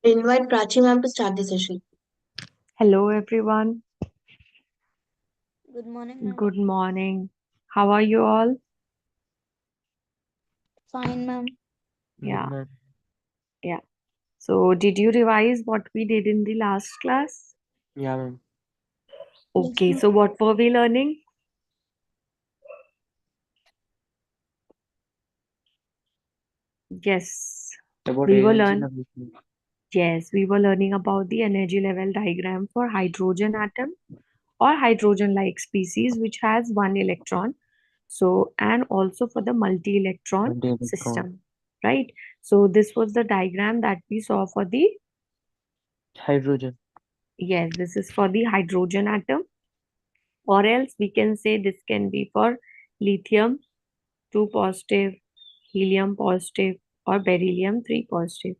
Invite Prachi ma'am to start the session. Hello, everyone. Good morning, ma'am. Good morning. How are you all? Fine, ma'am. Yeah, Good man. yeah. So, did you revise what we did in the last class? Yeah, ma'am. Yes, Okay, ma'am. so what were we learning? Yes, About we were energy learn. levels. Yes, we were learning about the energy level diagram for hydrogen atom or hydrogen-like species which has one electron. So, and also for the multi-electron And the electron. system, right? So, this was the diagram that we saw for the, Hydrogen. yes, this is for the hydrogen atom, or else we can say this can be for lithium 2 positive, helium positive, or beryllium 3 positive.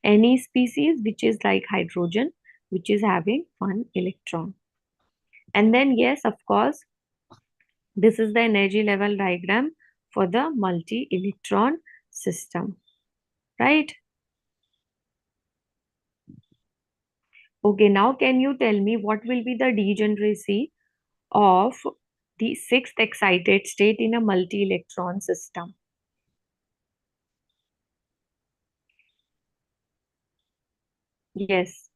Any species which is like hydrogen, which is having one electron. And then, yes, of course, this is the energy level diagram for the multi-electron system, right? Okay, now can you tell me what will be the degeneracy of the sixth excited state in a multi-electron system? Yes.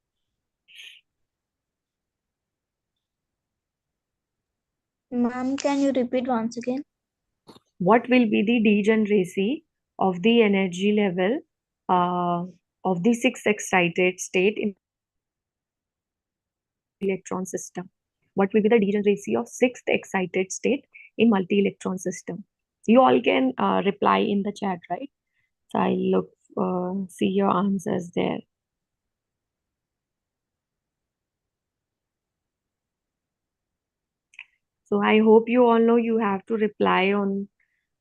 Ma'am, can you repeat once again? What will be the degeneracy of the energy level uh, of the sixth excited state in electron system? What will be the degeneracy of sixth excited state in multi-electron system? You all can reply in the chat, right? So I'll look, see your answers there. So I hope you all know you have to reply on,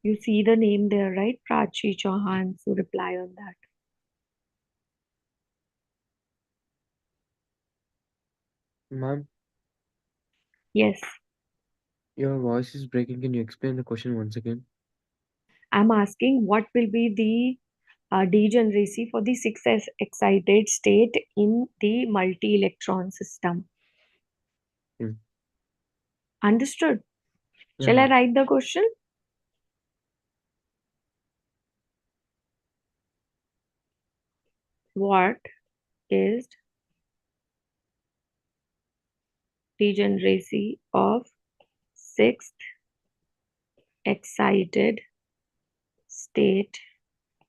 you see the name there, right? Prachi Chauhan. So reply on that. Ma'am, Yes, your voice is breaking. Can you explain the question once again? I'm asking what will be the degeneracy for the sixth excited state in the multi-electron system. Hmm. Understood? Yeah, Shall I ma'am. write the question? What is degeneracy of sixth excited state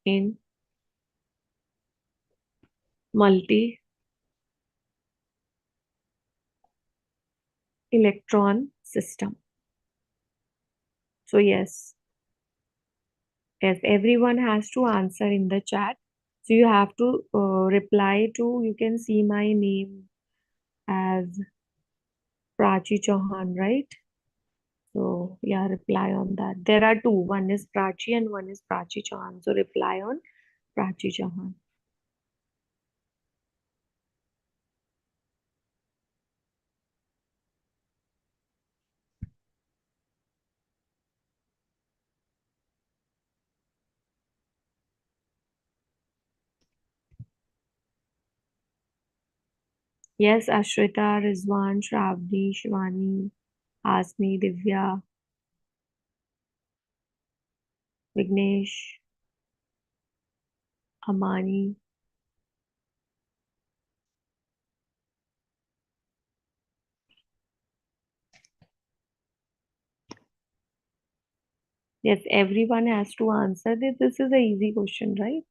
in multi-electron system? So yes, everyone has to answer in the chat. So you have to reply to, you can see my name as Prachi Chauhan, right? So yeah, reply on that. There are two. One is Prachi and one is Prachi Chauhan. So reply on Prachi Chauhan. Yes, Ashrita, Rizwan, Shravani, Shivani, Asmi, Divya, Vignesh, Amani. Yes, everyone has to answer this. This is a easy question, right?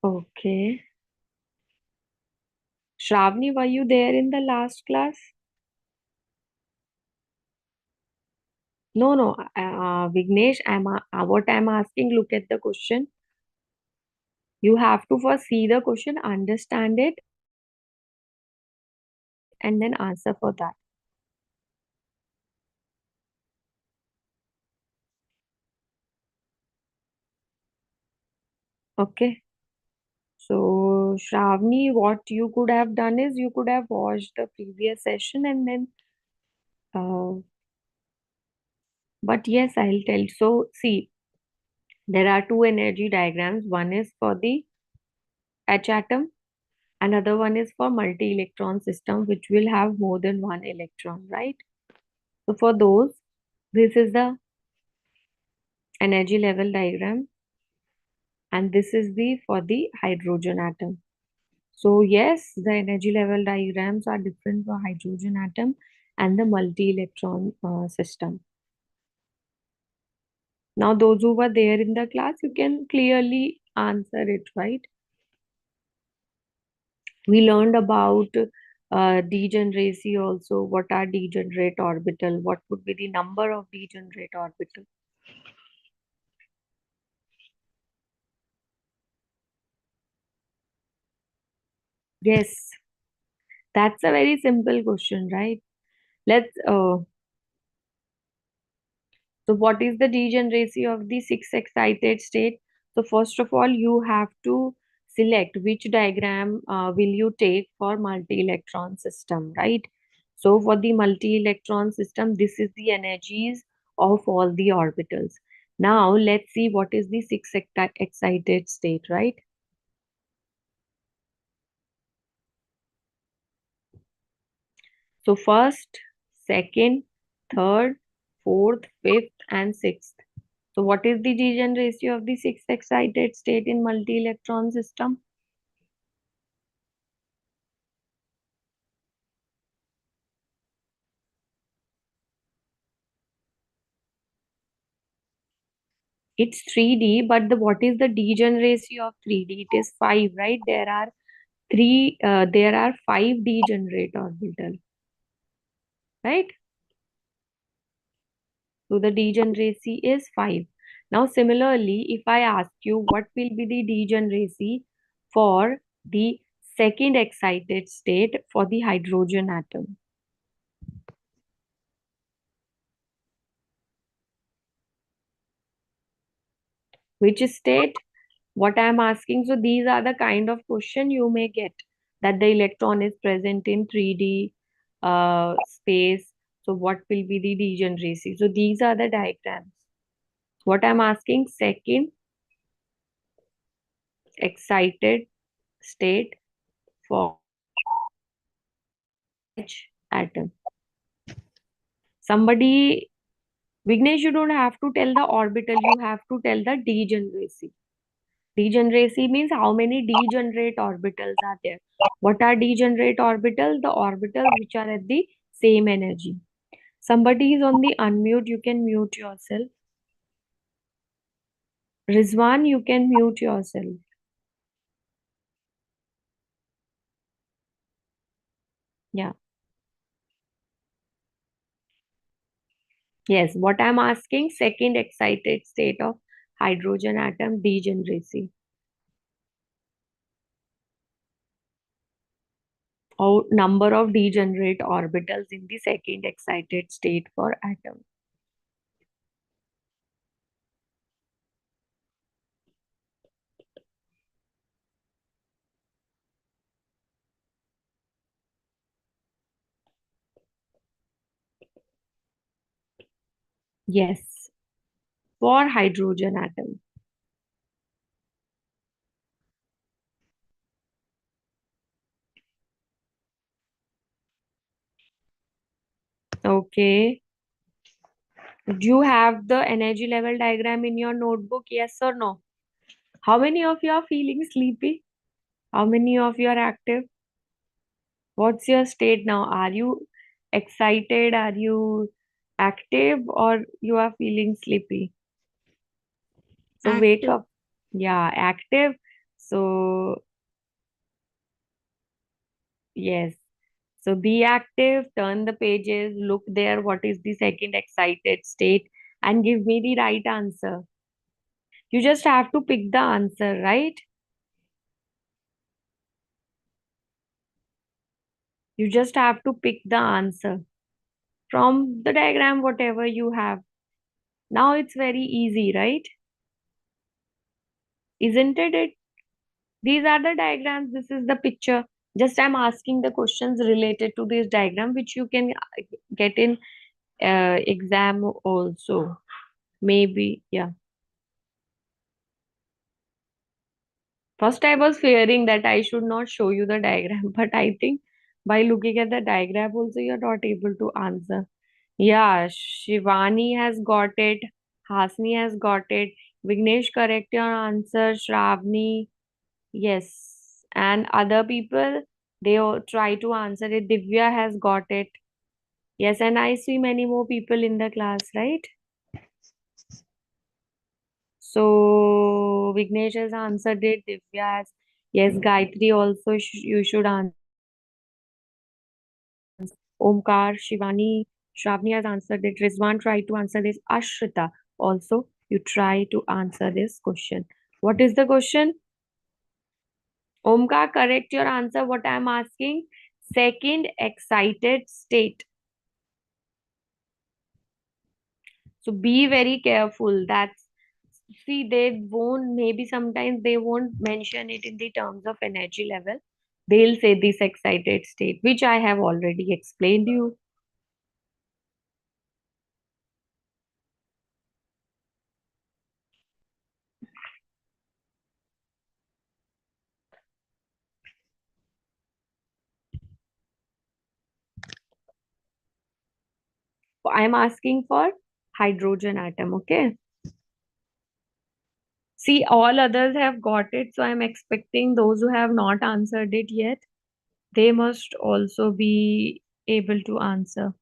Okay. Shravani, were you there in the last class? No, no. Vignesh, what I'm asking, look at the question. You have to first see the question, understand it, and then answer for that. Okay. So Shravani, what you could have done is you could have watched the previous session and then, but yes, I'll tell. So, see, there are two energy diagrams. One is for the H atom, another one is for multi-electron system, which will have more than one electron, right? So, for those, this is the energy level diagram, and this is the for the hydrogen atom. So yes, the energy level diagrams are different for hydrogen atom and the multi-electron system. Now, those who were there in the class, you can clearly answer it, right? We learned about degeneracy also. What are degenerate orbital? What would be the number of degenerate orbital? Yes, that's a very simple question, right? Let's So what is the degeneracy of the six excited state? So first of all, you have to select which diagram will you take for multi-electron system, right? So for the multi-electron system, this is the energies of all the orbitals. Now let's see what is the six excited state, right? So first, second, third, fourth, fifth, and sixth. So what is the degeneration of the six excited state in multi-electron system? It's 3D, but what is the degeneration of 3D? It is 5, right? There are 5 degenerate orbital, right? So the degeneracy is 5. Now similarly, if I ask you what will be the degeneracy for the second excited state for the hydrogen atom? Which state? What I am asking, so these are the kind of question you may get, that the electron is present in 3D space. So what will be the degeneracy? So these are the diagrams. What I'm asking, second excited state for H atom. Somebody, Vignesh, you don't have to tell the orbital, you have to tell the degeneracy. Degeneracy means how many degenerate orbitals are there. What are degenerate orbitals? The orbitals which are at the same energy. Somebody is on the unmute, you can mute yourself. Rizwan, you can mute yourself. Yeah. Yes, what I'm asking, second excited state of hydrogen atom degeneracy. Or number of degenerate orbitals in the second excited state for atom. Yes, for hydrogen atom. Okay. Do you have the energy level diagram in your notebook? Yes or no? How many of you are feeling sleepy? How many of you are active? What's your state now? Are you excited? Are you active, or you are feeling sleepy? So wake Active. up. Yeah, active. So yes. So be active, turn the pages, look there, what is the second excited state, and give me the right answer. You just have to pick the answer, right? You just have to pick the answer from the diagram, whatever you have. Now it's very easy, right? Isn't it? These are the diagrams. This is the picture. Just I'm asking the questions related to this diagram, which you can get in exam also. Maybe, yeah. First, I was fearing that I should not show you the diagram, but I think by looking at the diagram also, you're not able to answer. Yeah, Shivani has got it. Hasni has got it. Vignesh, correct your answer. Shravani, yes. And other people, they all try to answer it. Divya has got it. Yes, and I see many more people in the class, right? So Vignesh has answered it. Divya has, yes. Gayatri also, you should answer. Omkar, Shivani, Shravani has answered it. Rizwan tried to answer this. Ashrita also, you try to answer this question. What is the question? Omkar, correct your answer. What I am asking? Second excited state. So be very careful. That's, see, they won't, maybe sometimes they won't mention it in the terms of energy level. They'll say this excited state, which I have already explained you. I'm asking for hydrogen atom, okay? See, all others have got it, so I'm expecting those who have not answered it yet, they must also be able to answer.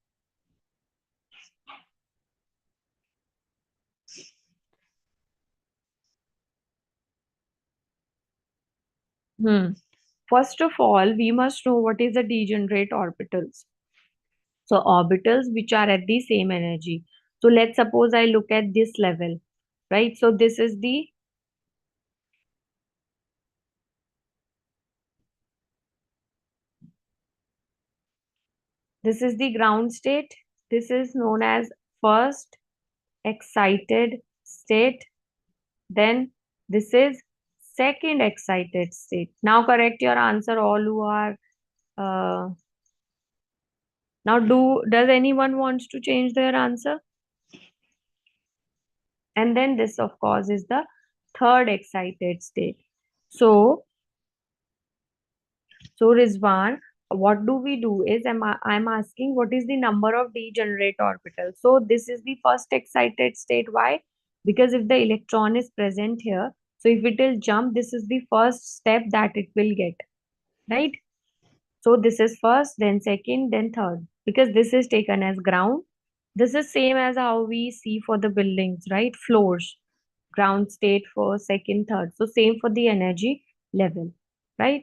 First of all, we must know what is the degenerate orbitals. So orbitals which are at the same energy. So let's suppose I look at this level, right? So this is the ground state. This is known as first excited state. Then this is second excited state. Now correct your answer, all who are uh, now does anyone wants to change their answer? And then this of course is the third excited state. So Rizwan, what do we do is I'm asking what is the number of degenerate orbitals. So this is the first excited state. Why? Because if the electron is present here, so if it will jump, this is the first step that it will get, right? So this is first, then second, then third. Because this is taken as ground. This is same as how we see for the buildings, right? Floors, ground state for second, third. So same for the energy level, right?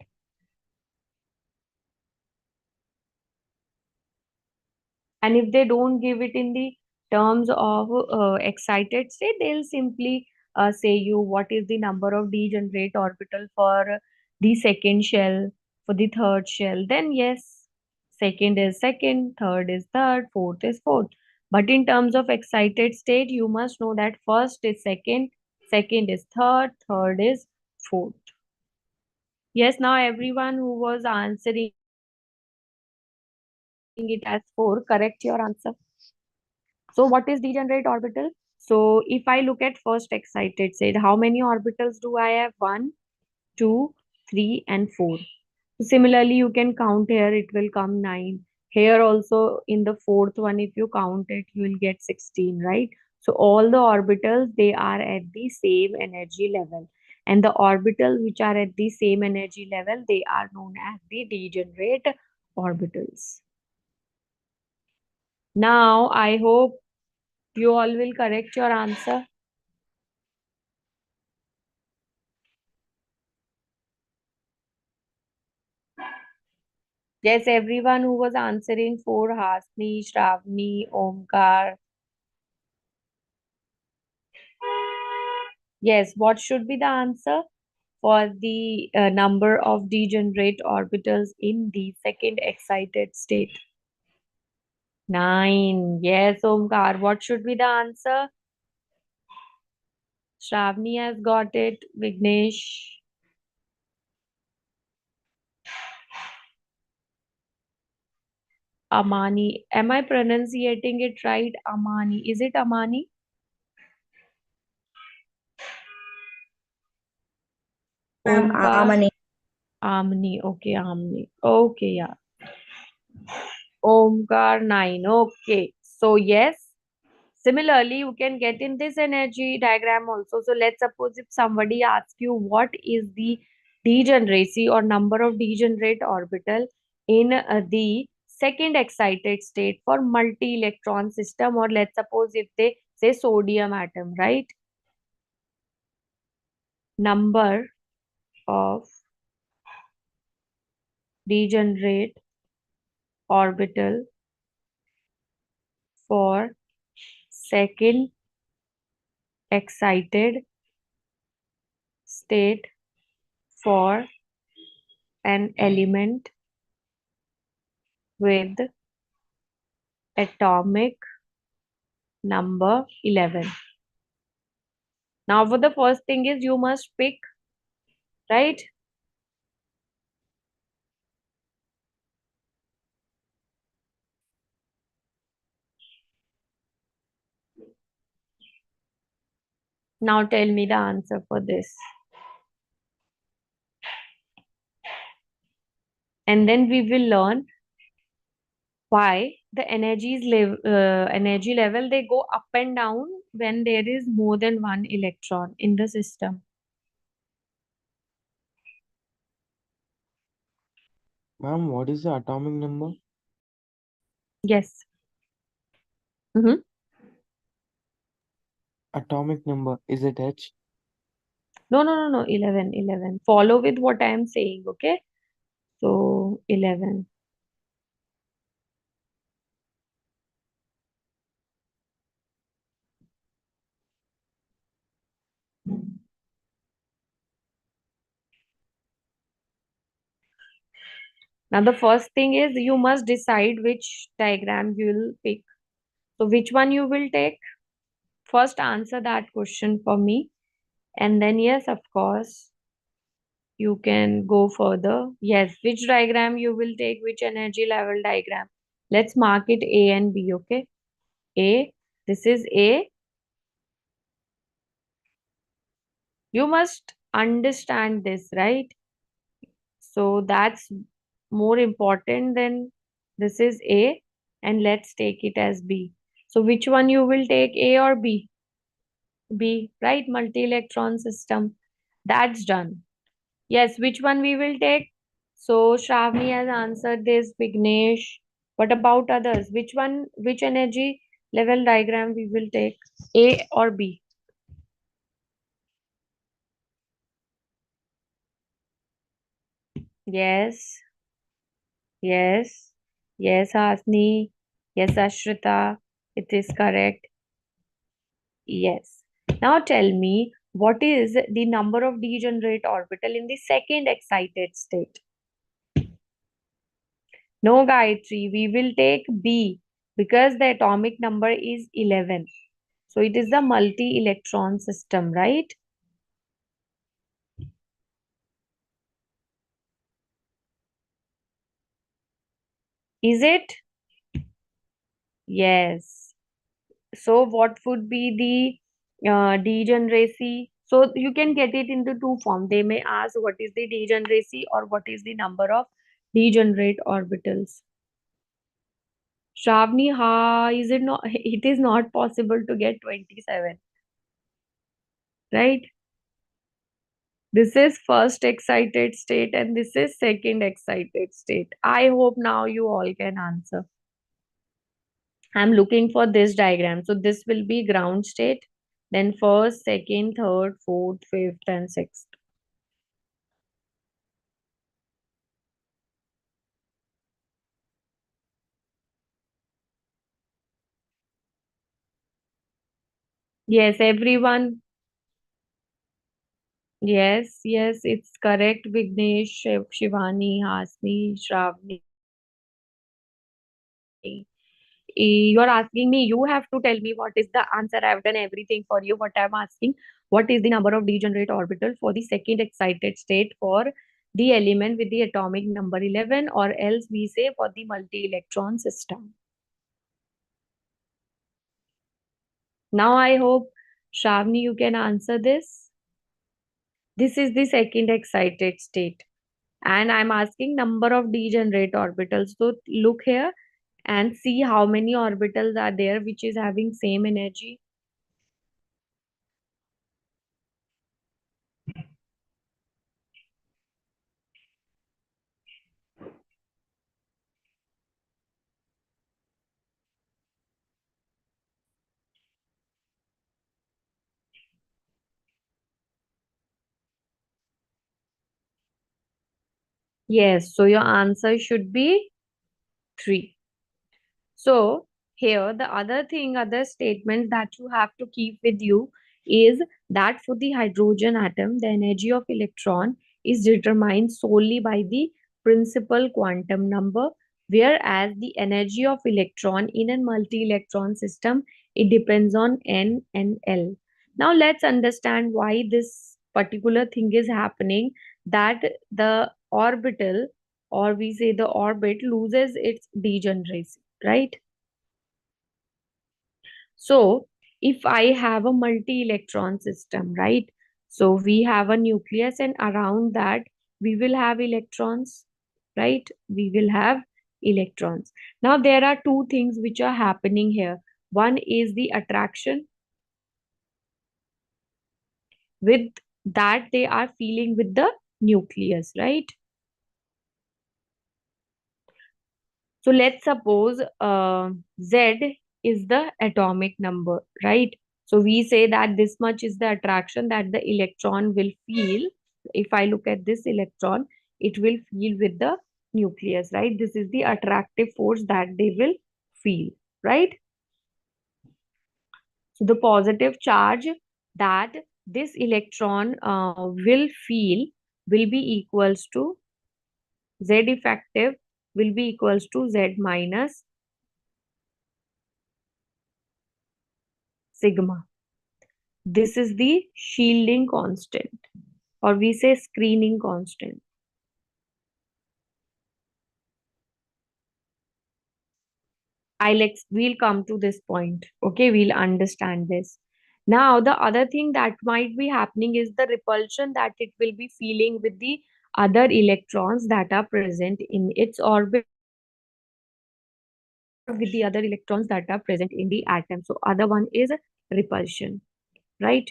And if they don't give it in the terms of excited state, they'll simply say you what is the number of degenerate orbital for the second shell, for the third shell. Then yes, second is second, third is third, fourth is fourth. But in terms of excited state, you must know that first is second, second is third, third is fourth. Yes, now everyone who was answering it as 4, correct your answer. So what is degenerate orbital? So if I look at first excited state, how many orbitals do I have? 1, 2, 3, and 4. Similarly, you can count here, it will come 9. Here also in the fourth one, if you count it, you will get 16, right? So all the orbitals, they are at the same energy level. And the orbitals which are at the same energy level, they are known as the degenerate orbitals. Now, I hope you all will correct your answer. Yes, everyone who was answering for Hasni, Shravani, Omkar. Yes, what should be the answer for the number of degenerate orbitals in the second excited state? 9. Yes, Omkar. What should be the answer? Shravani has got it. Vignesh. Amani. Am I pronunciating it right? Amani. Is it Amani? Ma'am, Omkar. Amani. Amni. Okay, Amni. Okay, yeah. Omkar 9. Okay. So, yes. Similarly, you can get in this energy diagram also. So, let's suppose if somebody asks you what is the degeneracy or number of degenerate orbital in the second excited state for multi-electron system, or let's suppose if they say sodium atom, right? Number of degenerate orbital for second excited state for an element with atomic number 11. Now, for the first thing is you must pick, right? Now, tell me the answer for this. And then we will learn why the energy level they go up and down when there is more than one electron in the system. Ma'am, what is the atomic number? Yes. Mm-hmm. Atomic number, is it H? No. 11. Follow with what I am saying, okay? So, 11. Now, the first thing is you must decide which diagram you will pick. So, which one you will take? First, answer that question for me. And then, yes, of course, you can go further. Yes, which diagram you will take, which energy level diagram. Let's mark it A and B, okay? A, this is A. You must understand this, right? So, that's more important than this is A, and let's take it as B. So which one you will take, A or B? B, right? Multi-electron system. That's done. Yes, which one we will take? So Shravani has answered this, Vignesh. What about others? Which one, which energy level diagram we will take? A or B? Yes, yes, yes, Hasni. Yes, Ashrita. It is correct. Yes. Now tell me, what is the number of degenerate orbital in the second excited state? No, Gayatri, we will take B because the atomic number is 11. So it is the multi-electron system, right? Is it? Yes. So what would be the degeneracy? So you can get it into two forms. They may ask what is the degeneracy or what is the number of degenerate orbitals. Shravani, ha, is it not? It is not possible to get 27, right? This is first excited state and this is second excited state. I hope now you all can answer. I'm looking for this diagram. So this will be ground state, then first, second, third, fourth, fifth, and sixth. Yes, everyone. Yes, it's correct. Vignesh, Shivani, Hasni, Shravani. You are asking me, you have to tell me what is the answer. I've done everything for you. What I'm asking, what is the number of degenerate orbital for the second excited state for the element with the atomic number 11, or else we say for the multi-electron system. Now I hope, Shravani, you can answer this. This is the second excited state. And I'm asking number of degenerate orbitals. So look here and see how many orbitals are there which is having same energy. Yes, so your answer should be 3. So here the other statement that you have to keep with you is that for the hydrogen atom, the energy of electron is determined solely by the principal quantum number, whereas the energy of electron in a multi-electron system, it depends on n and l. Now let's understand why this particular thing is happening, that the orbital, or we say the orbit, loses its degeneracy, right? So if I have a multi-electron system, right? So we have a nucleus, and around that we will have electrons, right? We will have electrons. Now there are two things which are happening here. One is the attraction, with that they are feeling with the nucleus, right? So let's suppose Z is the atomic number, right? So we say that this much is the attraction that the electron will feel. If I look at this electron, it will feel with the nucleus, right? This is the attractive force that they will feel, right? So the positive charge that this electron will feel will be equals to Z effective, will be equals to Z minus sigma. This is the shielding constant, or we say screening constant. We'll come to this point. Okay, we'll understand this. Now, the other thing that might be happening is the repulsion that it will be feeling with the other electrons that are present in its orbit, or with the other electrons that are present in the atom. So, other one is repulsion, right?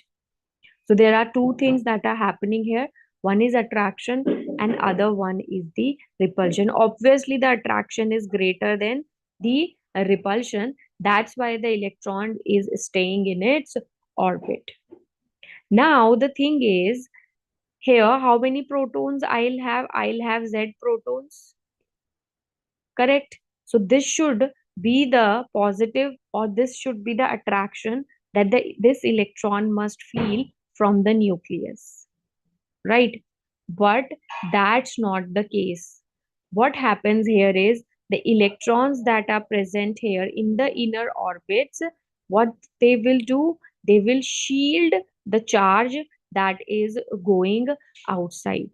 So there are two things that are happening here. One is attraction and other one is the repulsion. Obviously, the attraction is greater than the repulsion. That's why the electron is staying in its orbit. Now, the thing is, here, how many protons I'll have? I'll have Z protons. Correct? So this should be the positive, or this should be the attraction that this electron must feel from the nucleus, right? But that's not the case. What happens here is the electrons that are present here in the inner orbits, what they will do, they will shield the charge that is going outside.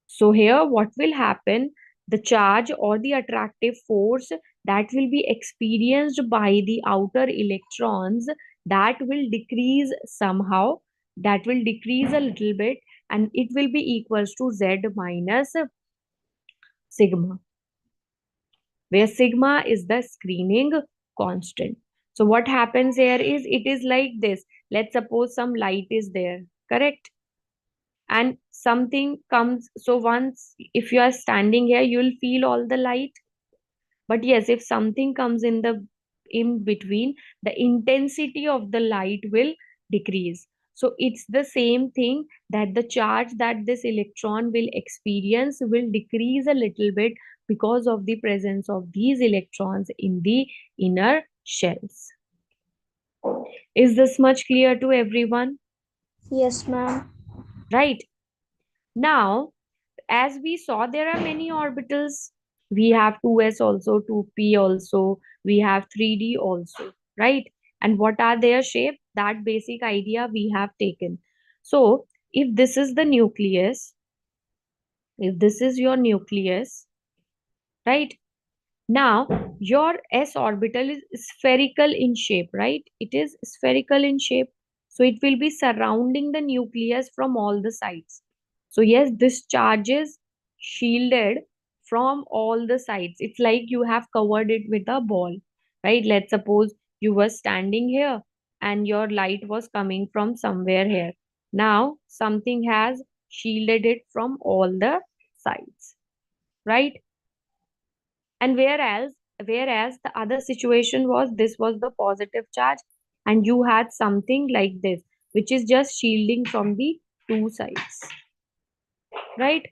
So here what will happen, the charge or the attractive force that will be experienced by the outer electrons, that will decrease somehow, that will decrease a little bit, and it will be equals to Z minus sigma, where sigma is the screening constant. So what happens here is, it is like this. Let's suppose some light is there, correct? And something comes, so once if you are standing here, you'll feel all the light. But yes, if something comes in between, the intensity of the light will decrease. So it's the same thing, that the charge that this electron will experience will decrease a little bit because of the presence of these electrons in the inner shells. Is this much clear to everyone? Yes, ma'am. Right. Now, as we saw, there are many orbitals. We have 2s also, 2p also, we have 3d also, right? And what are their shape? That basic idea we have taken. So if this is the nucleus, If this is your nucleus, right? Now, your s orbital is spherical in shape, right? It is spherical in shape. So it will be surrounding the nucleus from all the sides. So yes, this charge is shielded from all the sides. It's like you have covered it with a ball, right? Let's suppose you were standing here and your light was coming from somewhere here. Now something has shielded it from all the sides, right? And whereas the other situation was, this was the positive charge and you had something like this, which is just shielding from the two sides, right?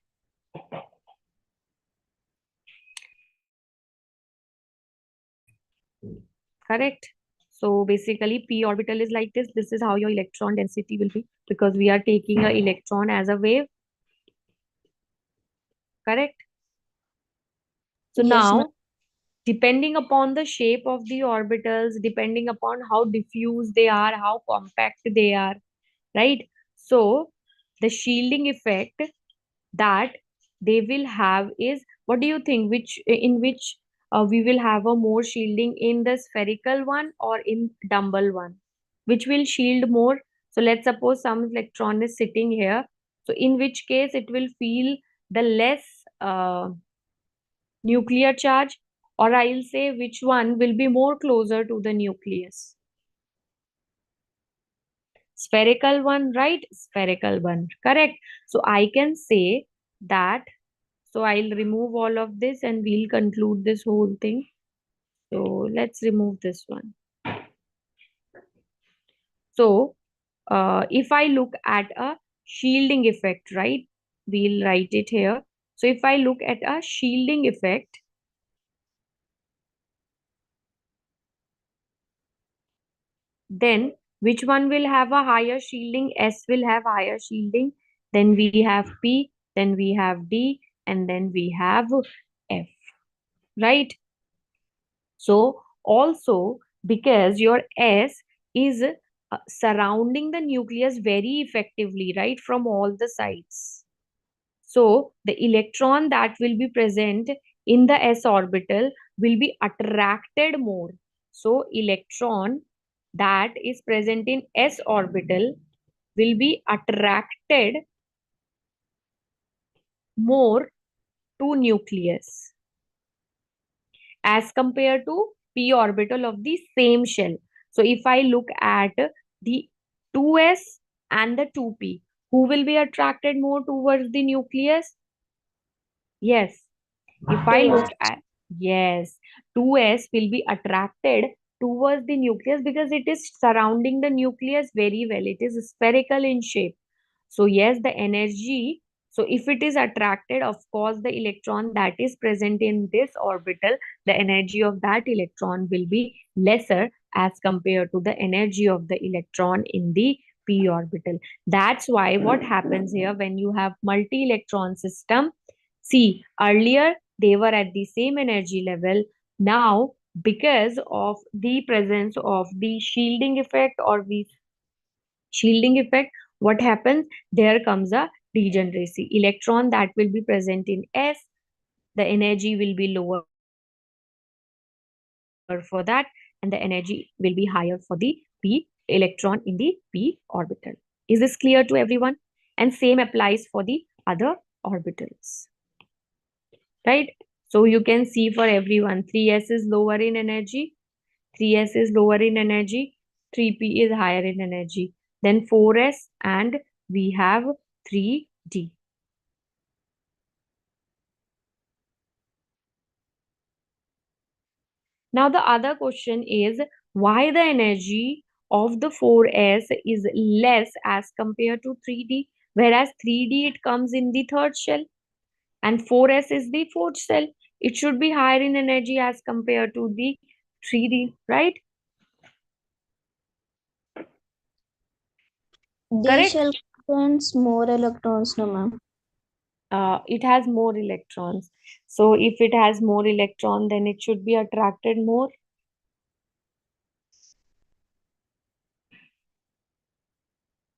Correct. So basically p orbital is like this. This is how your electron density will be, because we are taking a electron as a wave. Correct. So Yes, ma'am. now, depending upon the shape of the orbitals, depending upon how diffuse they are, how compact they are, right? So the shielding effect that they will have is, what do you think, which in which we will have a more shielding, in the spherical one or in dumbbell one? Which will shield more? So let's suppose some electron is sitting here, so in which case it will feel the less nuclear charge, or I'll say which one will be more closer to the nucleus? Spherical one, right? Spherical one, correct. So I can say that, so I'll remove all of this and we'll conclude this whole thing. So let's remove this one. So if I look at a shielding effect, right? We'll write it here. So if I look at a shielding effect, then which one will have a higher shielding? S will have higher shielding. Then we have P, then we have D, and then we have F, right? So also, because your S is surrounding the nucleus very effectively, right, from all the sides. So the electron that will be present in the s orbital will be attracted more. So electron that is present in s orbital will be attracted more to nucleus as compared to p orbital of the same shell. So if I look at the 2s and the 2p, who will be attracted more towards the nucleus? Yes, if I Two look at, yes, 2s will be attracted towards the nucleus because it is surrounding the nucleus very well. It is spherical in shape. So yes, the energy, so if it is attracted, of course, the electron that is present in this orbital, the energy of that electron will be lesser as compared to the energy of the electron in the p orbital. That's why what happens here when you have multi-electron system, see, earlier they were at the same energy level. Now, because of the presence of the shielding effect or the shielding effect, what happens? There comes a degeneracy. Electron that will be present in S, the energy will be lower for that, and the energy will be higher for the p electron in the p orbital. Is this clear to everyone? And same applies for the other orbitals, right? So you can see for everyone, 3s is lower in energy, 3s is lower in energy, 3p is higher in energy, then 4s, and we have 3d. Now the other question is, why the energy of the 4s is less as compared to 3d, whereas 3d it comes in the third shell and 4s is the fourth cell. It should be higher in energy as compared to the 3d, right? D Correct. shell contains more electrons, no, ma'am. It has more electrons. So if it has more electron, then it should be attracted more.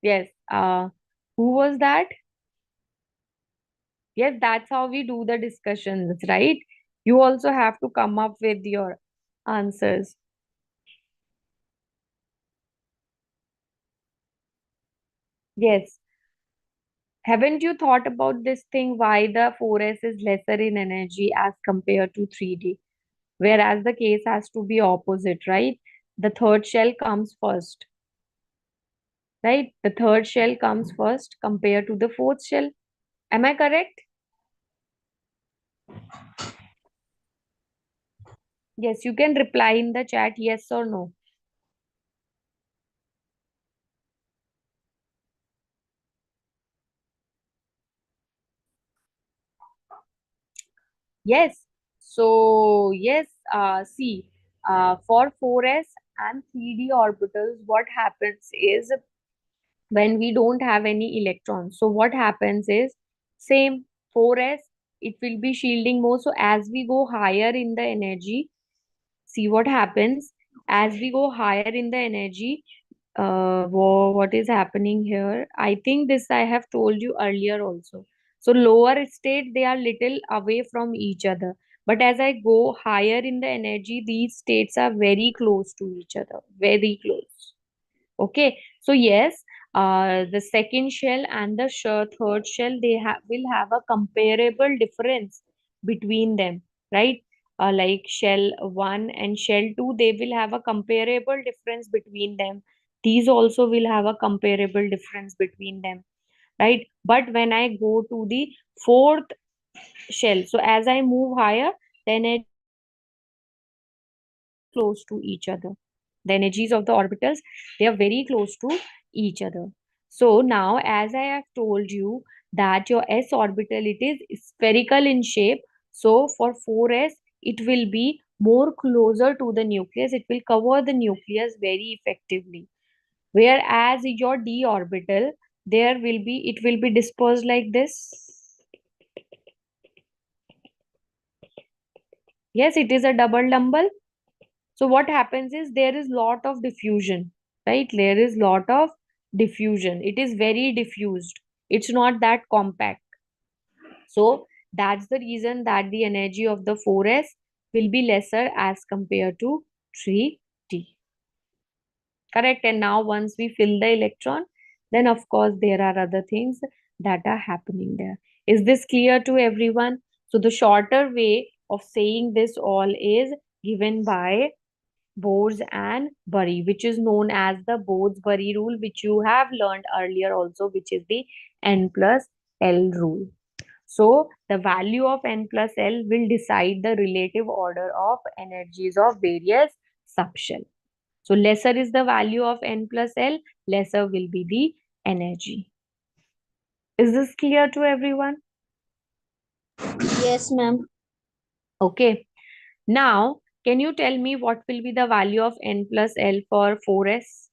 Yes. Who was that? Yes, that's how we do the discussions, right? You also have to come up with your answers. Yes. Haven't you thought about this thing why the 4s is lesser in energy as compared to 3D? Whereas the case has to be opposite, right? The third shell comes first, right? The third shell comes first compared to the fourth shell. Am I correct? Yes, you can reply in the chat yes or no. Yes. So, yes, see, for 4s and 3D orbitals, what happens is when we don't have any electrons. So, what happens is same 4s, it will be shielding more. So, as we go higher in the energy, see what happens as we go higher in the energy. What is happening here? I think this I have told you earlier also. So lower state, they are little away from each other, but as I go higher in the energy, these states are very close to each other, very close. Okay, so yes, the second shell and the third shell, they will have a comparable difference between them, right? Like shell 1 and shell 2, they will have a comparable difference between them. These also will have a comparable difference between them, right? But when I go to the fourth shell, so as I move higher, the energy close to each other. The energies of the orbitals, they are very close to each other. So now, as I have told you that your s orbital, it is spherical in shape. So for 4s, it will be more closer to the nucleus. It will cover the nucleus very effectively. Whereas your d orbital, it will be dispersed like this. Yes, it is a double dumbbell. So what happens is there is lot of diffusion, right? There is lot of diffusion. It is very diffused. It's not that compact. So that's the reason that the energy of the 4s will be lesser as compared to 3D. Correct. And now once we fill the electron, then of course there are other things that are happening there. Is this clear to everyone? So the shorter way of saying this all is given by Bose and Bury, which is known as the Bose-Bury rule, which you have learned earlier also, which is the N plus L rule. So the value of N plus L will decide the relative order of energies of various subshell. So lesser is the value of N plus L, lesser will be the energy. Is this clear to everyone? Yes, ma'am. Okay. Now, can you tell me what will be the value of N plus L for 4s?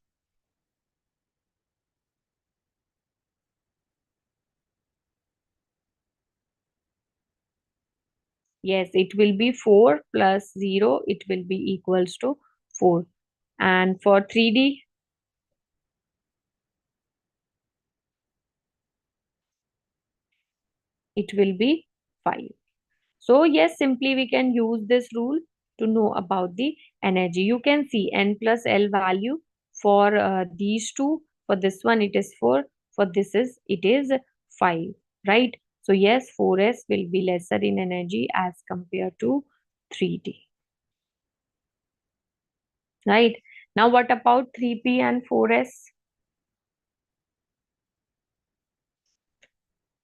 Yes, it will be 4 plus 0, it will be equals to 4. And for 3D, it will be 5. So yes, simply we can use this rule to know about the energy. You can see N plus L value for these two. For this one, it is 4. For this it is 5, right? So yes, 4s will be lesser in energy as compared to 3D, right? Now what about 3p and 4s?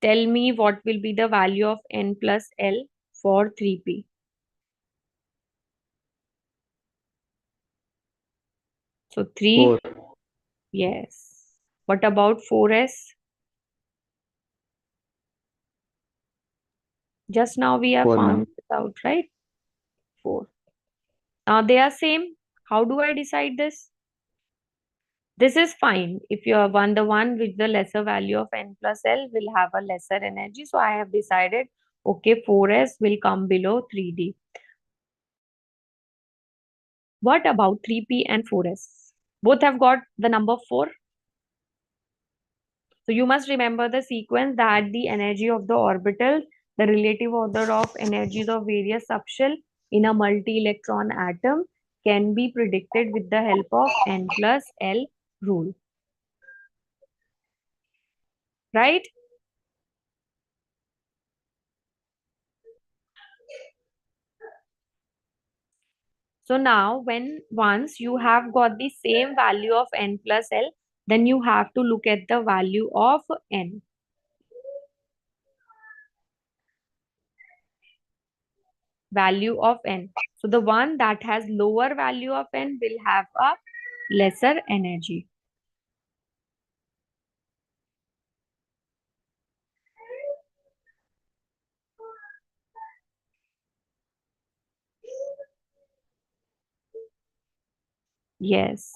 Tell me what will be the value of N plus L for 3p. So 3, 4. yes. What about 4s? Just now we have 4, found ma'am. this out, right? 4. Now they are same. How do I decide this? This is fine. If you are the one with the lesser value of N plus L will have a lesser energy. So I have decided, okay, 4s will come below 3D. What about 3p and 4s? Both have got the number 4. So you must remember the sequence that the energy of the orbitals, the relative order of energies of various subshell in a multi-electron atom can be predicted with the help of n plus L rule. Right? So now once you have got the same value of n plus L, then you have to look at the value of n. Value of n. So the one that has lower value of n will have a lesser energy. Yes.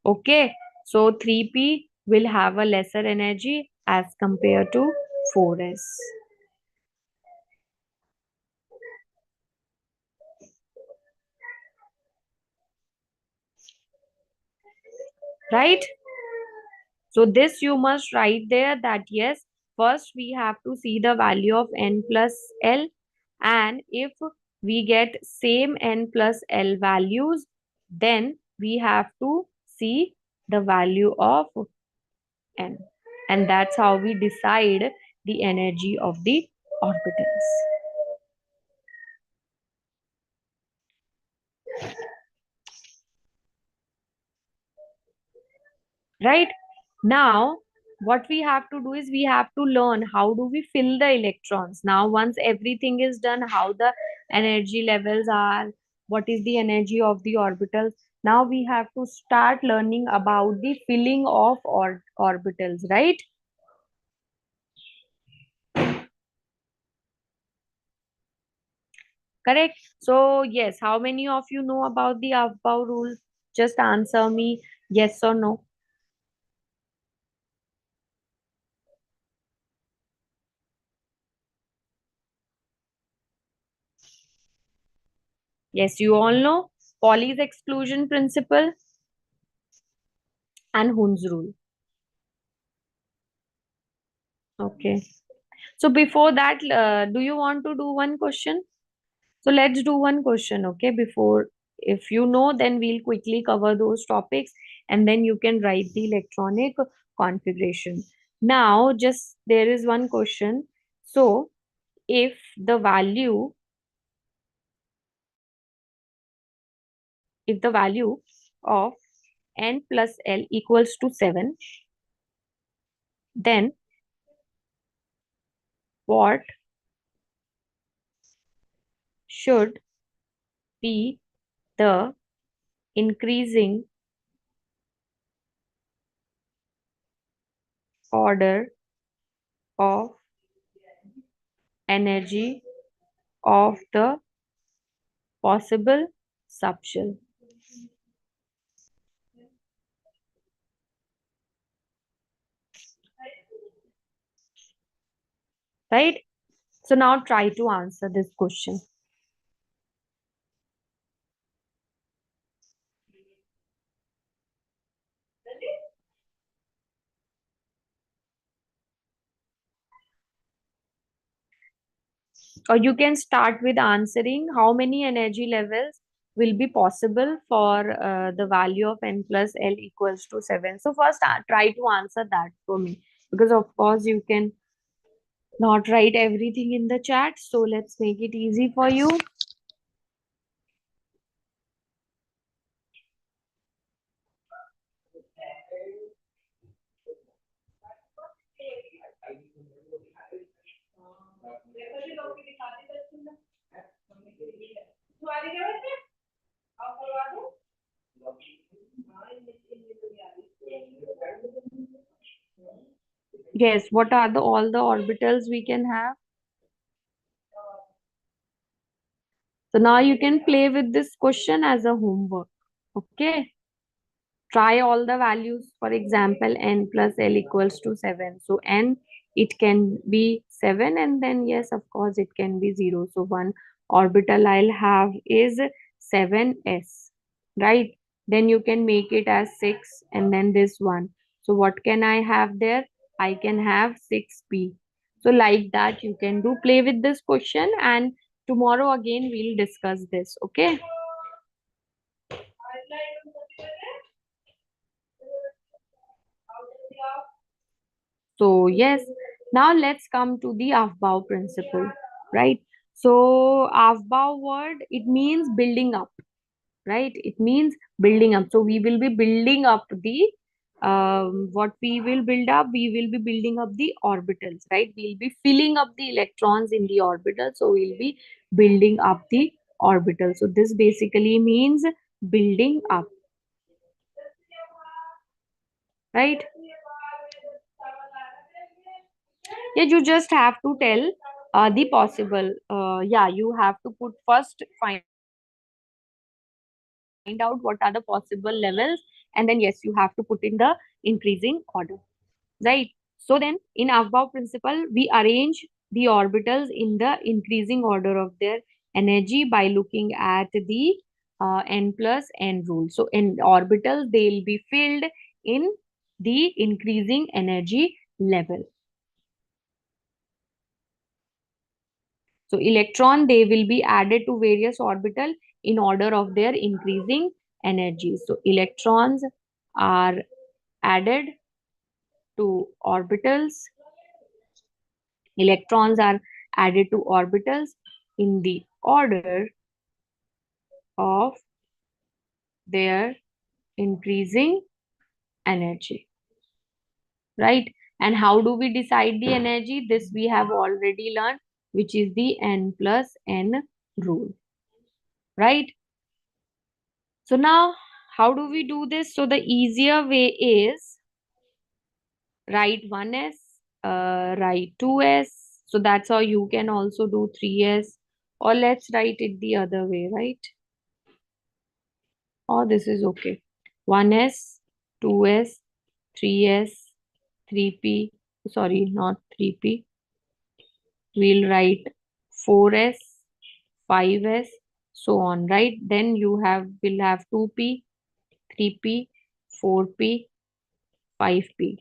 Okay. So 3p will have a lesser energy as compared to 4s. Right? So this you must write there that yes, first we have to see the value of n plus L, and if we get same n plus L values, then we have to see the value of n, and that's how we decide the energy of the orbitals. Right? Now what we have to do is we have to learn how do we fill the electrons. Now once everything is done, how the energy levels are, what is the energy of the orbitals, now we have to start learning about the filling of orbitals, right? Correct. So yes, how many of you know about the above rules? Just answer me yes or no. Yes, you all know Pauli's exclusion principle and Hund's rule. Okay. So before that, do you want to do one question? So let's do one question, okay? Before, if you know, then we'll quickly cover those topics and then you can write the electronic configuration. Now, just there is one question. So if the value, if the value of n plus L equals to 7, then what should be the increasing order of energy of the possible subshell? Right? So now try to answer this question. Or you can start with answering how many energy levels will be possible for the value of n plus L equals to 7. So first try to answer that for me, because of course you can not write everything in the chat. So let's make it easy for you. Yes, what are the all the orbitals we can have? So now you can play with this question as a homework. Okay. Try all the values. For example, n plus L equals to 7. So n, it can be 7, and then yes, of course, it can be 0. So one orbital I'll have is 7s, right? Then you can make it as 6 and then this one. So what can I have there? I can have 6p. So like that you can do. Play with this question, and tomorrow again we'll discuss this. Okay. So yes, now let's come to the Aufbau principle, right? So Aufbau word, it means building up, right? It means building up. So we will be building up the what we will build up, we will be building up the orbitals, right? We'll be filling up the electrons in the orbital. So we'll be building up the orbital. So this basically means building up, right? Yeah, you just have to tell the possible. Yeah, you have to put first, find out what are the possible levels, and then yes, you have to put in the increasing order, right? So then in Aufbau principle, we arrange the orbitals in the increasing order of their energy by looking at the n plus n rule. So in orbitals, they'll be filled in the increasing energy level. So electron, they will be added to various orbital in order of their increasing energy. So electrons are added to orbitals. Electrons are added to orbitals in the order of their increasing energy, right? And how do we decide the energy? This we have already learned, which is the n plus n rule, right? So now, how do we do this? So the easier way is write 1s, write 2s. So that's how you can also do 3s. Or let's write it the other way, right? Or this is okay. 1s, 2s, 3s, 3p. Sorry, not 3p. We'll write 4s, 5s, so on, right? Then you will have 2p, 3p, 4p, 5p.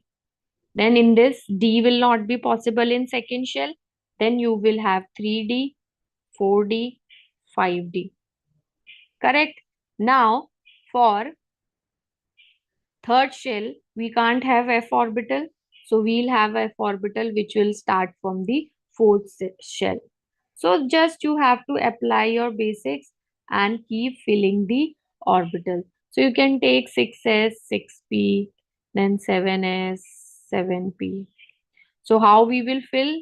Then in this, D will not be possible in second shell. Then you will have 3D, 4D, 5D. Correct? Now, for third shell, we can't have F orbital. So we'll have F orbital which will start from the fourth shell. So just you have to apply your basics and keep filling the orbital. So you can take 6s, 6p, then 7s, 7p. So how we will fill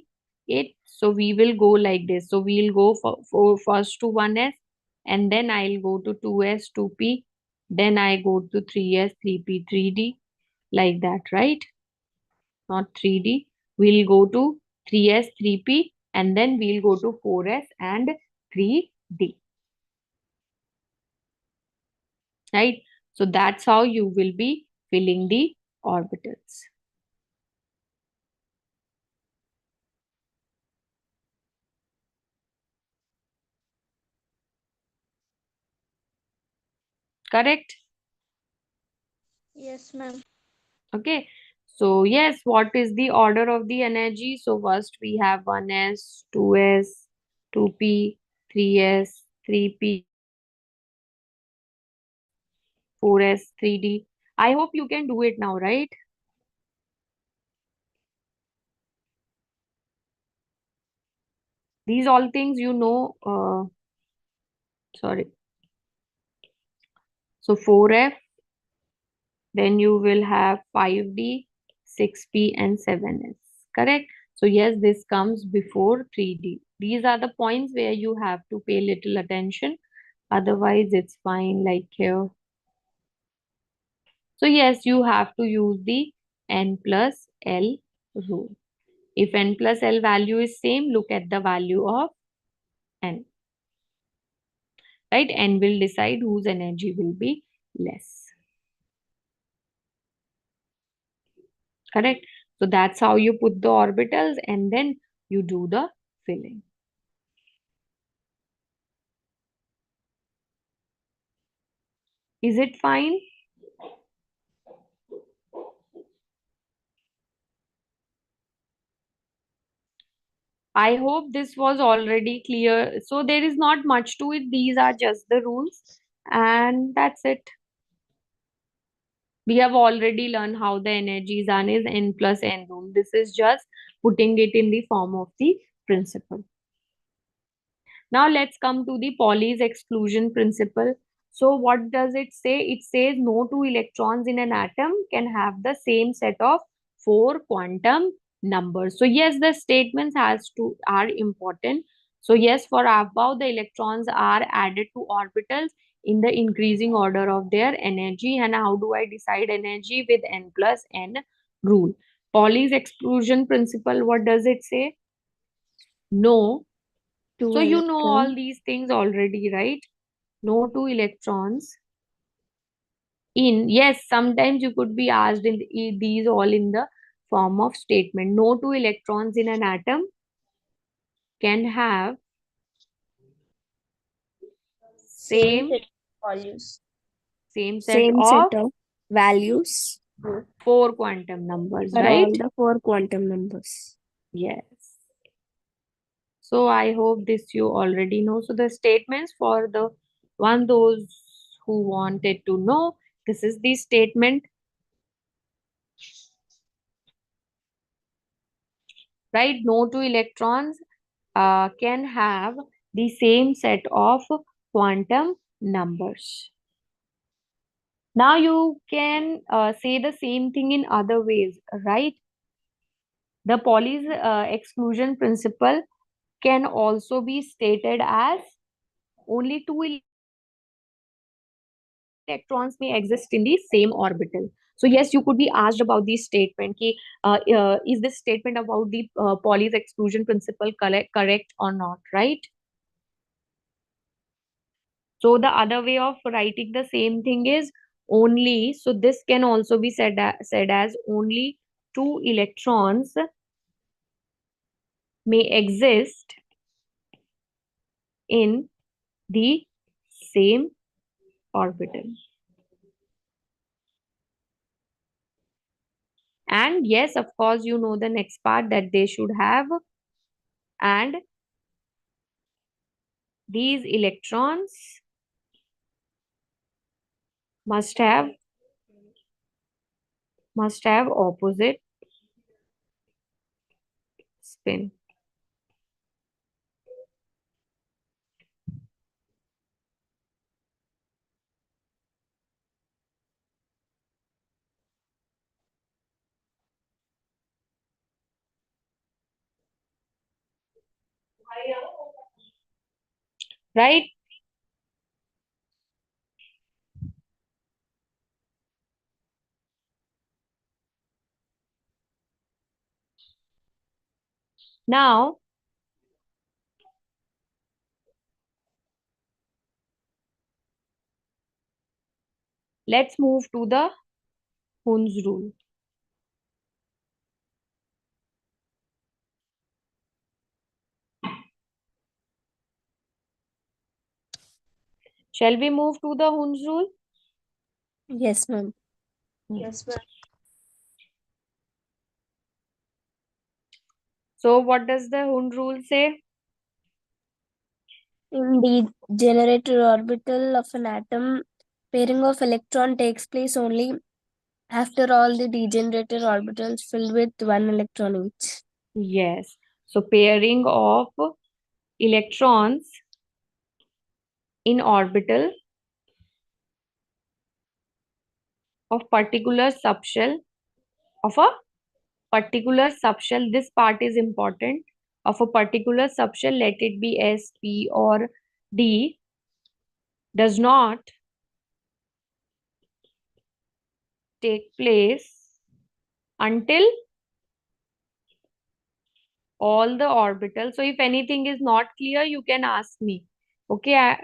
it? So we will go like this. So we'll go for first to 1s, and then I'll go to 2s, 2p, then I go to 3s, 3p, 3d, like that, right? Not 3d. We'll go to 3s, 3p, and then we'll go to 4s and 3d, right? So that's how you will be filling the orbitals. Correct? Yes, ma'am. Okay. So yes, what is the order of the energy? So first we have 1s, 2s, 2p, 3s, 3p, 4s, 3d. I hope you can do it now, right? These all things you know. Sorry. So 4f, then you will have 5d, 6p, and 7s. Correct? So yes, this comes before 3d. These are the points where you have to pay little attention. Otherwise, it's fine like here. So yes, you have to use the n plus L rule. If n plus L value is same, look at the value of n. Right? N will decide whose energy will be less. Correct? So that's how you put the orbitals and then you do the filling. Is it fine? I hope this was already clear. So there is not much to it. These are just the rules, and that's it. We have already learned how the energy zone is n plus n rule. This is just putting it in the form of the principle. Now let's come to the Pauli's exclusion principle. So what does it say? It says no two electrons in an atom can have the same set of four quantum numbers. So yes, the statements are important. So yes, for above the electrons are added to orbitals in the increasing order of their energy. And how do I decide energy? With n plus n rule. Pauli's exclusion principle, what does it say? No. Two So you know all electron. these things already, right? No two electrons in. Yes, sometimes you could be asked these all in the form of statement. No two electrons in an atom can have Same same set of values. same set Same set of of values four quantum numbers, for right? all the four quantum numbers. Yes. So I hope this you already know. So the statements for the those who wanted to know, this is the statement, right? No two electrons can have the same set of quantum numbers. Now you can say the same thing in other ways, right? The Pauli's exclusion principle can also be stated as only two electrons may exist in the same orbital. So yes, you could be asked about the statement ki, is this statement about the Pauli's exclusion principle correct or not, right? So the other way of writing the same thing is only. So this can also be said as only two electrons may exist in the same orbital. And yes, of course, you know the next part that they should have, and these electrons must have opposite spin. Right? Now, let's move to the Hund's rule. Shall we move to the Hund's rule? Yes, ma'am. Yes, ma'am. So what does the Hund rule say? In the generator orbital of an atom, pairing of electron takes place only after all the degenerator orbitals filled with one electron each. Yes. So pairing of electrons in orbital of particular subshell of a particular subshell. This part is important. Of a particular subshell, let it be S, P, or D, does not take place until all the orbitals. So if anything is not clear, you can ask me. Okay,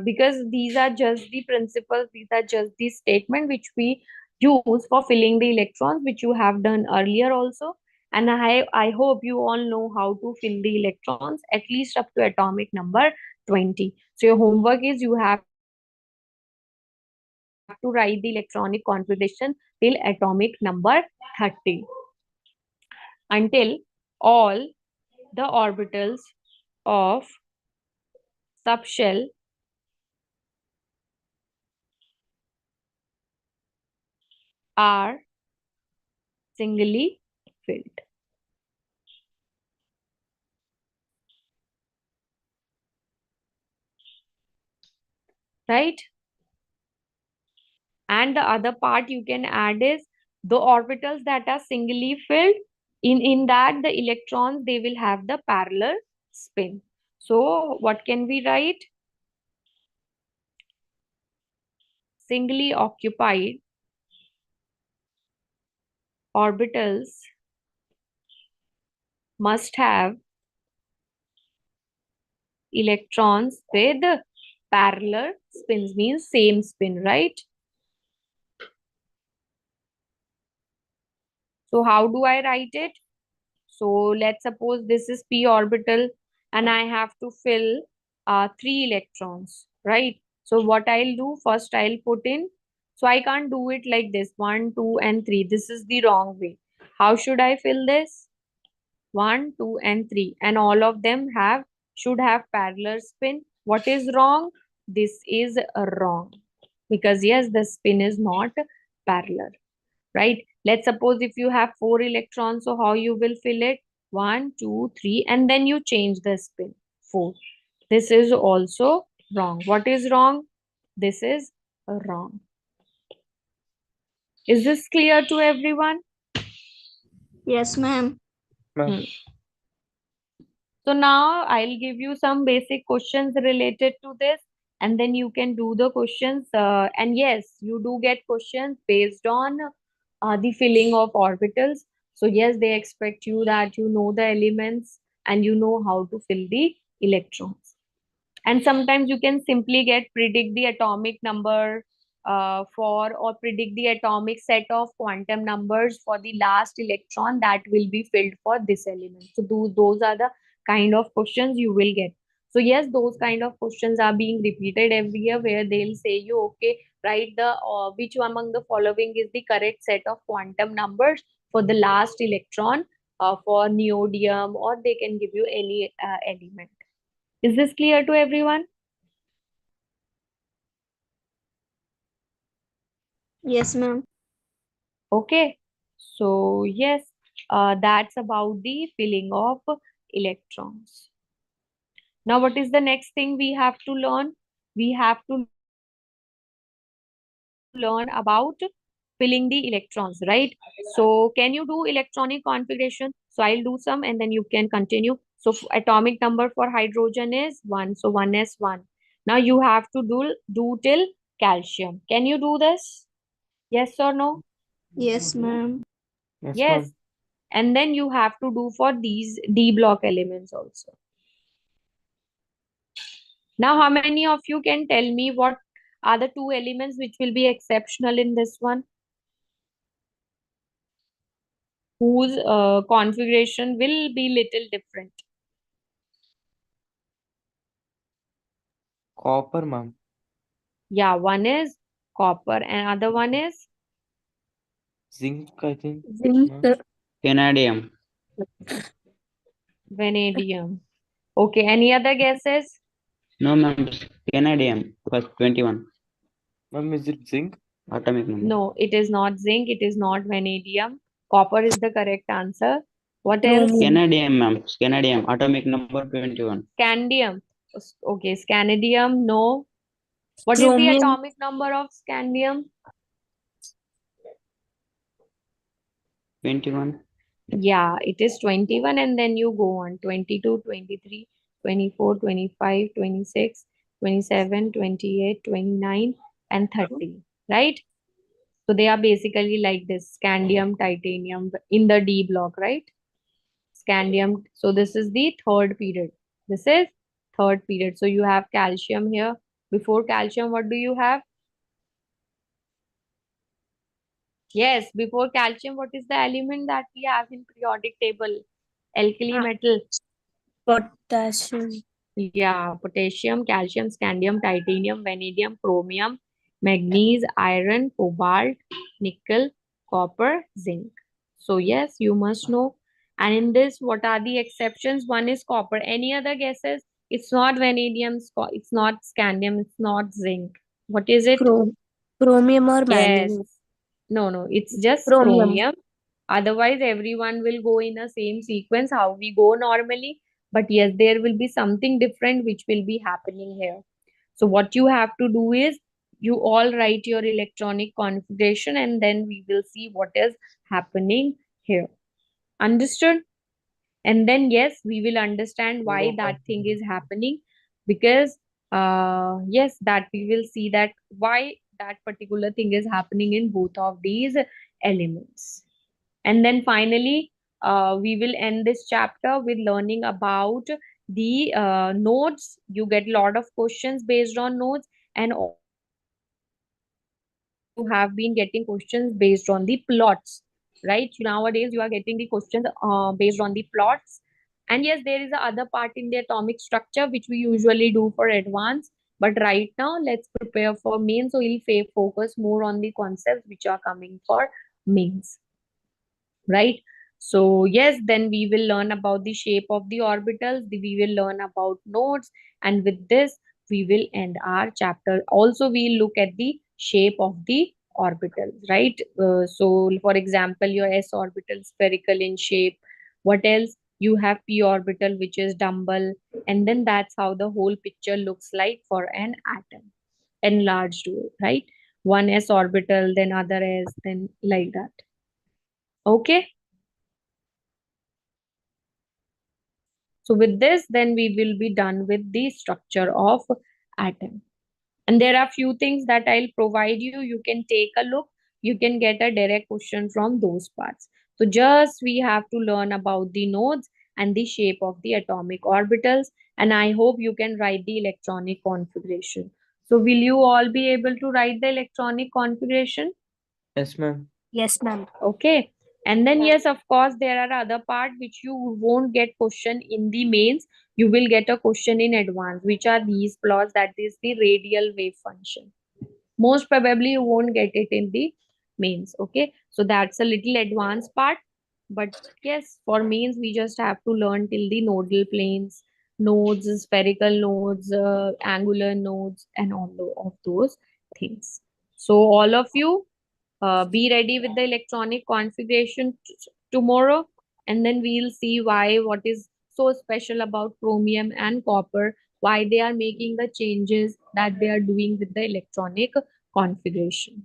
because these are just the principles, these are just the statement which we use for filling the electrons, which you have done earlier also. And I hope you all know how to fill the electrons at least up to atomic number 20. So your homework is you have to write the electronic configuration till atomic number 30 until all the orbitals of subshell are singly filled. Right? And the other part you can add is the orbitals that are singly filled. In that, the electrons, they will have the parallel spin. So what can we write? Singly occupied orbitals must have electrons with parallel spins, means same spin, right? So how do I write it? So let's suppose this is p orbital and I have to fill 3 electrons, right? So what I'll do, first I'll put in, so I can't do it like this, 1, 2, and 3. This is the wrong way. How should I fill this? 1, 2, and 3, and all of them should have parallel spin. What is wrong? This is wrong, because yes, the spin is not parallel, right? Let's suppose if you have 4 electrons, so how you will fill it? 1, 2, 3, and then you change the spin, 4. This is also wrong. What is wrong? This is wrong. Is this clear to everyone? Yes, ma'am. Hmm. So now I'll give you some basic questions related to this, and then you can do the questions. And yes, you do get questions based on the filling of orbitals. So yes, they expect you that you know the elements and you know how to fill the electrons. And sometimes you can simply predict the atomic number or predict the atomic set of quantum numbers for the last electron that will be filled for this element. So those are the kind of questions you will get. So yes, those kind of questions are being repeated every year, where they'll say you, okay, write the which among the following is the correct set of quantum numbers for the last electron for neodymium, or they can give you any element. Is this clear to everyone? Yes, ma'am. Okay. So yes, that's about the filling of electrons. Now, what is the next thing we have to learn? We have to learn about filling the electrons, right? So can you do electronic configuration? So I'll do some and then you can continue. So atomic number for hydrogen is 1. So 1s1. Now you have to do till calcium. Can you do this? Yes or no? Yes, ma'am. Yes, Yes. ma'am. And then you have to do for these D block elements also. Now, how many of you can tell me what are the 2 elements which will be exceptional in this one? Whose configuration will be little different? Copper, ma'am. Yeah, one is copper and other one is Zinc, I think. Zinc. Ma'am. Vanadium. vanadium. Okay, any other guesses? No, ma'am. Vanadium. First 21. Ma'am, is it zinc? Atomic number. No, it is not zinc, it is not vanadium. Copper is the correct answer. What else? Chromium. Vanadium, ma'am. Vanadium. Atomic number 21. Scandium. Okay, scandium, no. What is the Chromium. atomic number of scandium? 21. Yeah, it is 21, and then you go on 22, 23, 24, 25, 26, 27, 28, 29, and 30, right? So they are basically like this, scandium, titanium in the D block, right? Scandium. So this is the third period. This is third period. So you have calcium here. Before calcium, what do you have? Yes, before calcium, what is the element that we have in periodic table? Alkali Ah. metal. Potassium. Yeah, potassium, calcium, scandium, titanium, vanadium, chromium, manganese, iron, cobalt, nickel, copper, zinc. So yes, you must know And in this, what are the exceptions? One is copper. Any other guesses? It's not vanadium, it's not scandium, it's not zinc. What is it? Chromium or Yes. manganese? No, it's just Chromium. chromium. Otherwise, everyone will go in the same sequence how we go normally. But yes, there will be something different which will be happening here. So what you have to do is you all write your electronic configuration and then we will see what is happening here. Understood? And then yes, we will understand why that thing is happening, because yes, that we will see that why that particular thing is happening in both of these elements. And then finally, we will end this chapter with learning about the nodes. You get a lot of questions based on nodes, and also you have been getting questions based on the plots, right? Nowadays, you are getting the questions based on the plots. And yes, there is a other part in the atomic structure which we usually do for advanced. But right now, let's prepare for main. So we'll focus more on the concepts which are coming for mains, right? So yes, then we will learn about the shape of the orbitals, we will learn about nodes, and with this we will end our chapter. Also we'll look at the shape of the orbitals, right? So for example, your s orbital spherical in shape. What else? You have p orbital which is dumbbell, and then that's how the whole picture looks like for an atom enlarged way, right? One s orbital, then other s, then like that. Okay. So with this, then we will be done with the structure of atom. And there are few things that I'll provide you. You can take a look. You can get a direct question from those parts. So just we have to learn about the nodes and the shape of the atomic orbitals. And I hope you can write the electronic configuration. So will you all be able to write the electronic configuration? Yes, ma'am. Yes, ma'am. Okay. And then yes, of course, there are other part which you won't get question in the mains. You will get a question in advance, which are these plots, that is the radial wave function. Most probably you won't get it in the mains. Okay. So that's a little advanced part. But yes, for mains, we just have to learn till the nodal planes, nodes, spherical nodes, angular nodes, and all of those things. So all of you, be ready with the electronic configuration tomorrow, and then we'll see why what is so special about chromium and copper, why they are making the changes that they are doing with the electronic configuration.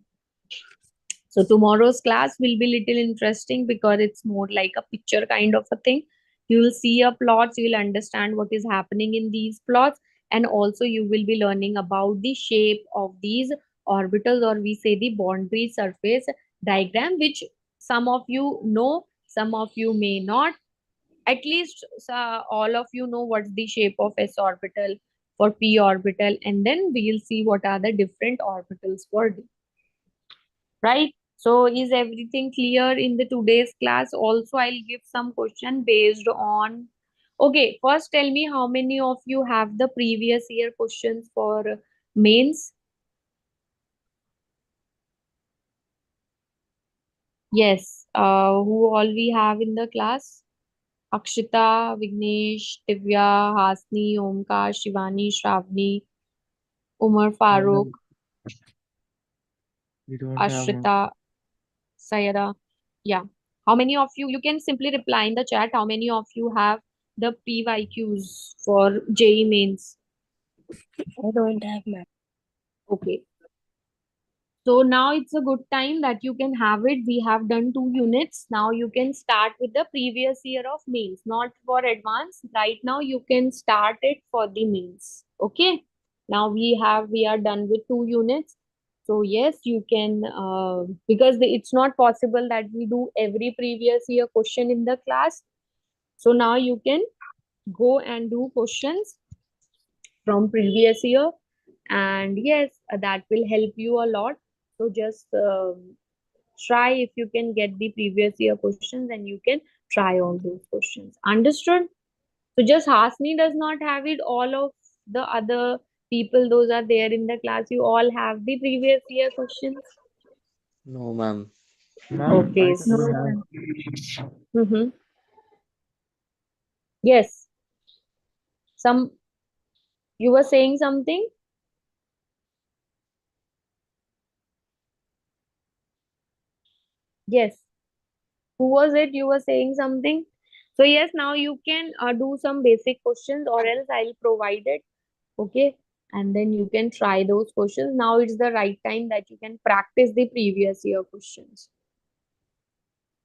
So tomorrow's class will be little interesting because it's more like a picture kind of a thing. You will see a plots, you will understand what is happening in these plots, and also you will be learning about the shape of these orbitals, or we say the boundary surface diagram, which some of you know, some of you may not. At least all of you know what's the shape of s orbital for p orbital, and then we'll see what are the different orbitals for d. Right? So is everything clear in the today's class? Also, I'll give some question based on. Okay, first tell me how many of you have the previous year questions for mains? Yes. Who all we have in the class? Akshita, Vignesh, Divya, Hasni, Omkar, Shivani, Shravani, Umar No, Farooq, ma'am. We don't have, ma'am. Ashrita, Sayada. Yeah. How many of you, you can simply reply in the chat, how many of you have the PYQs for JEE mains? I don't have, ma'am. Okay. So now it's a good time that you can have it. We have done 2 units. Now you can start with the previous year of mains, not for advanced. Right now you can start it for the mains. Okay. Now we are done with 2 units. So yes, you can, because it's not possible that we do every previous year question in the class. So now you can go and do questions from previous year, and yes, that will help you a lot. So just try, if you can get the previous year questions, and you can try all those questions. Understood? So just Hasni does not have it. All of the other people, those are there in the class, you all have the previous year questions. No, ma'am. Ma'am, Okay. I No, do have. ma'am. Mm-hmm. Yes. You were saying something? Yes. Who was it? You were saying something? So yes, now you can do some basic questions, or else I'll provide it. Okay. And then you can try those questions. Now it's the right time that you can practice the previous year questions.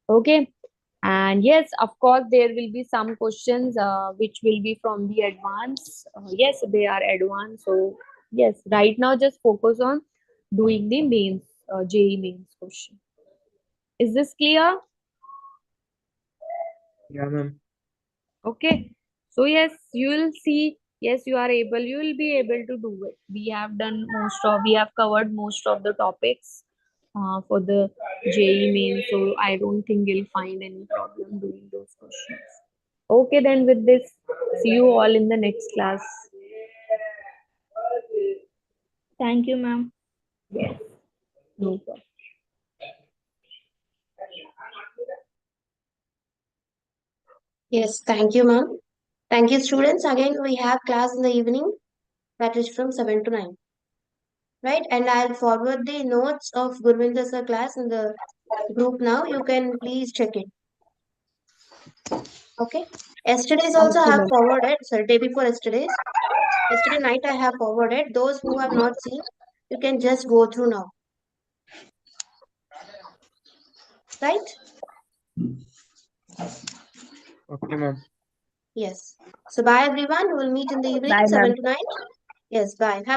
Okay. And yes, of course, there will be some questions which will be from the advanced. Yes, they are advanced. So yes, right now just focus on doing the mains, JEE mains question. Is this clear? Yeah, ma'am. Okay. So yes, you will see. Yes, you are able. You will be able to do it. We have covered most of the topics for the JEE main. So I don't think you'll find any problem doing those questions. Okay, then with this, see you all in the next class. Thank you, ma'am. Yes, no problem. Yes, thank you, ma'am. Thank you, students. Again, we have class in the evening, that is from 7 to 9, right? And I'll forward the notes of Gurvinder sir class in the group now. You can please check it. Okay. Yesterday's also I Okay, have ma'am. forwarded, sorry, day before yesterday's. Yesterday night I have forwarded. Those who have not seen, you can just go through now. Right? Okay, ma'am. Yes. So bye everyone. We will meet in the evening, Bye, ma'am. 7 to 9. Yes, bye. Have